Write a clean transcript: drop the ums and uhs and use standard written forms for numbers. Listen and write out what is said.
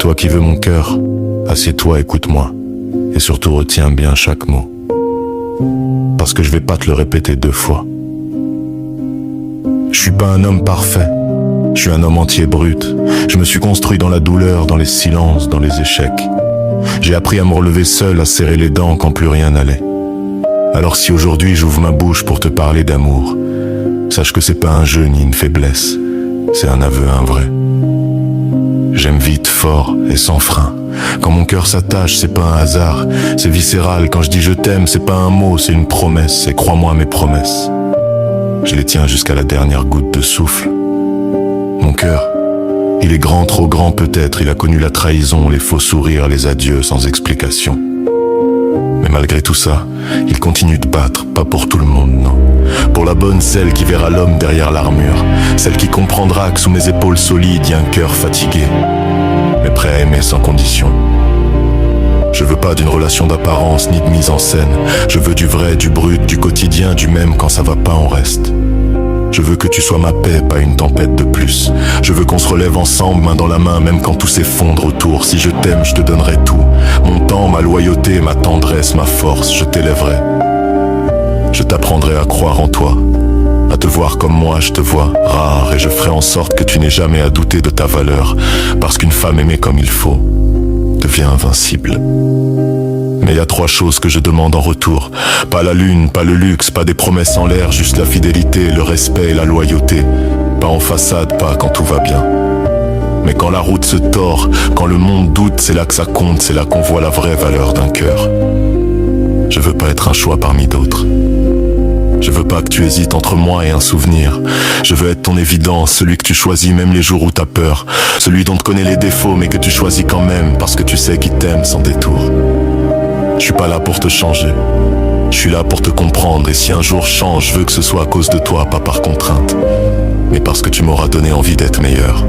Toi qui veux mon cœur, assieds-toi, écoute-moi, et surtout retiens bien chaque mot. Parce que je vais pas te le répéter 2 fois. Je suis pas un homme parfait, je suis un homme entier brut. Je me suis construit dans la douleur, dans les silences, dans les échecs. J'ai appris à me relever seul, à serrer les dents quand plus rien n'allait. Alors si aujourd'hui j'ouvre ma bouche pour te parler d'amour, sache que c'est pas un jeu ni une faiblesse, c'est un aveu, un vrai. J'aime vite, fort et sans frein. Quand mon cœur s'attache, c'est pas un hasard, c'est viscéral. Quand je dis je t'aime, c'est pas un mot, c'est une promesse. Et crois-moi mes promesses, je les tiens jusqu'à la dernière goutte de souffle. Mon cœur, il est grand, trop grand peut-être. Il a connu la trahison, les faux sourires, les adieux sans explication. Mais malgré tout ça, il continue de battre, pas pour tout le monde, non. Pour la bonne, celle qui verra l'homme derrière l'armure, celle qui comprendra que sous mes épaules solides y a un cœur fatigué, mais prêt à aimer sans condition. Je veux pas d'une relation d'apparence ni de mise en scène. Je veux du vrai, du brut, du quotidien, du même. Quand ça va pas, on reste. Je veux que tu sois ma paix, pas une tempête de plus. Je veux qu'on se relève ensemble, main dans la main, même quand tout s'effondre autour. Si je t'aime, je te donnerai tout. Mon temps, ma loyauté, ma tendresse, ma force, je t'élèverai. Je t'apprendrai à croire en toi, à te voir comme moi je te vois, rare. Et je ferai en sorte que tu n'aies jamais à douter de ta valeur. Parce qu'une femme aimée comme il faut devient invincible. Mais y a 3 choses que je demande en retour. Pas la lune, pas le luxe, pas des promesses en l'air. Juste la fidélité, le respect et la loyauté. Pas en façade, pas quand tout va bien. Mais quand la route se tord, quand le monde doute, c'est là que ça compte. C'est là qu'on voit la vraie valeur d'un cœur. Je veux pas être un choix parmi d'autres. Je veux pas que tu hésites entre moi et un souvenir. Je veux être ton évidence, celui que tu choisis même les jours où t'as peur. Celui dont tu connais les défauts mais que tu choisis quand même, parce que tu sais qu'il t'aime sans détour. Je suis pas là pour te changer, je suis là pour te comprendre. Et si un jour je change, je veux que ce soit à cause de toi, pas par contrainte, mais parce que tu m'auras donné envie d'être meilleur.